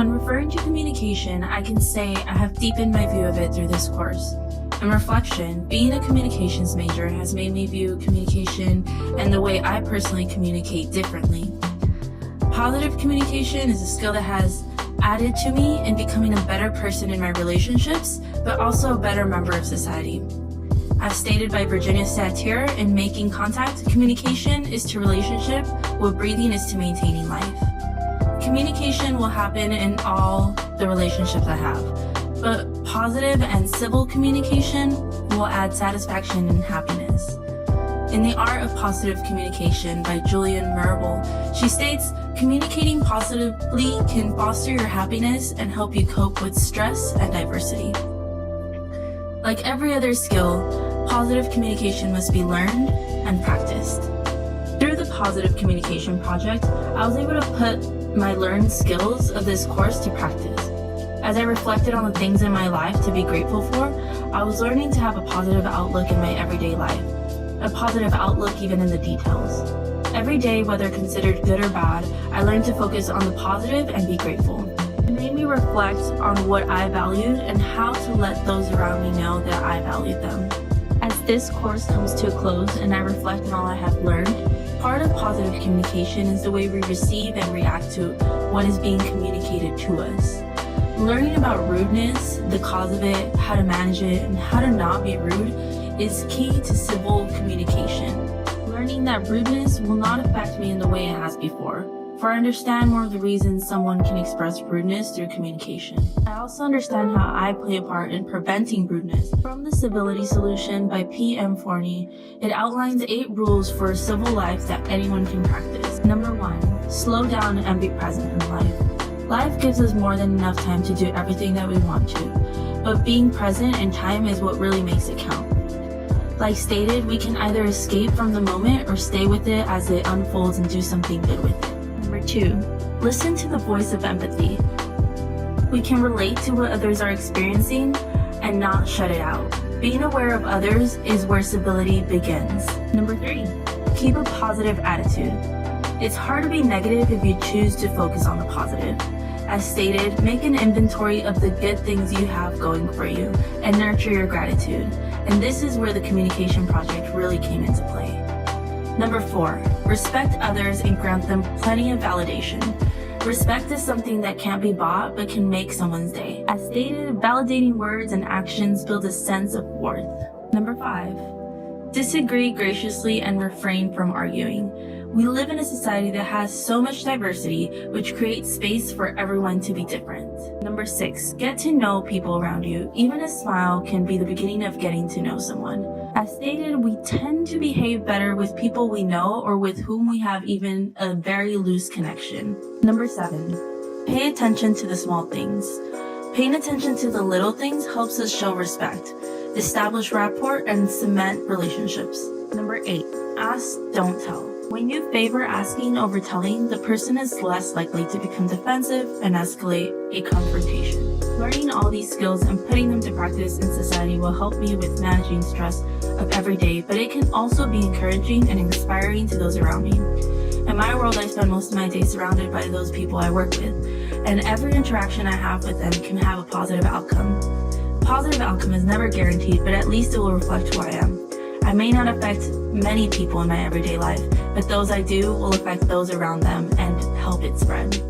When referring to communication, I can say I have deepened my view of it through this course. In reflection, being a communications major has made me view communication and the way I personally communicate differently. Positive communication is a skill that has added to me in becoming a better person in my relationships, but also a better member of society. As stated by Virginia Satir, in Making Contact, communication is to relationship what breathing is to maintaining life. Communication will happen in all the relationships I have, but positive and civil communication will add satisfaction and happiness. In The Art of Positive Communication by Julian Marable, she states, communicating positively can foster your happiness and help you cope with stress and diversity. Like every other skill, positive communication must be learned and practiced. Through the Positive Communication Project, I was able to put my learned skills of this course to practice. As I reflected on the things in my life to be grateful for, I was learning to have a positive outlook in my everyday life, a positive outlook even in the details. Every day, whether considered good or bad, I learned to focus on the positive and be grateful. It made me reflect on what I valued and how to let those around me know that I valued them. As this course comes to a close and I reflect on all I have learned, part of positive communication is the way we receive and react to what is being communicated to us. Learning about rudeness, the cause of it, how to manage it, and how to not be rude is key to civil communication. Learning that rudeness will not affect me in the way it has before, for I understand more of the reasons someone can express rudeness through communication. I also understand how I play a part in preventing rudeness. From the Civility Solution by P.M. Forney, it outlines 8 rules for a civil life that anyone can practice. Number 1, slow down and be present in life. Life gives us more than enough time to do everything that we want to, but being present in time is what really makes it count. Like stated, we can either escape from the moment or stay with it as it unfolds and do something good with it. Number 2, listen to the voice of empathy. We can relate to what others are experiencing and not shut it out. Being aware of others is where civility begins. Number 3, keep a positive attitude. It's hard to be negative if you choose to focus on the positive. As stated, make an inventory of the good things you have going for you and nurture your gratitude. And this is where the communication project really came into play. Number 4, respect others and grant them plenty of validation. Respect is something that can't be bought but can make someone's day. As stated, validating words and actions build a sense of worth. Number 5, disagree graciously and refrain from arguing. We live in a society that has so much diversity, which creates space for everyone to be different. Number 6, get to know people around you. Even a smile can be the beginning of getting to know someone. As stated, we tend to behave better with people we know or with whom we have even a very loose connection. Number 7, pay attention to the small things. Paying attention to the little things helps us show respect, establish rapport, and cement relationships. Number 8, ask, don't tell. When you favor asking over telling, the person is less likely to become defensive and escalate a confrontation. Learning all these skills and putting them to practice in society will help me with managing stress of every day, but it can also be encouraging and inspiring to those around me. In my world, I spend most of my day surrounded by those people I work with, and every interaction I have with them can have a positive outcome. Positive outcome is never guaranteed, but at least it will reflect who I am. I may not affect many people in my everyday life, but those I do will affect those around them and help it spread.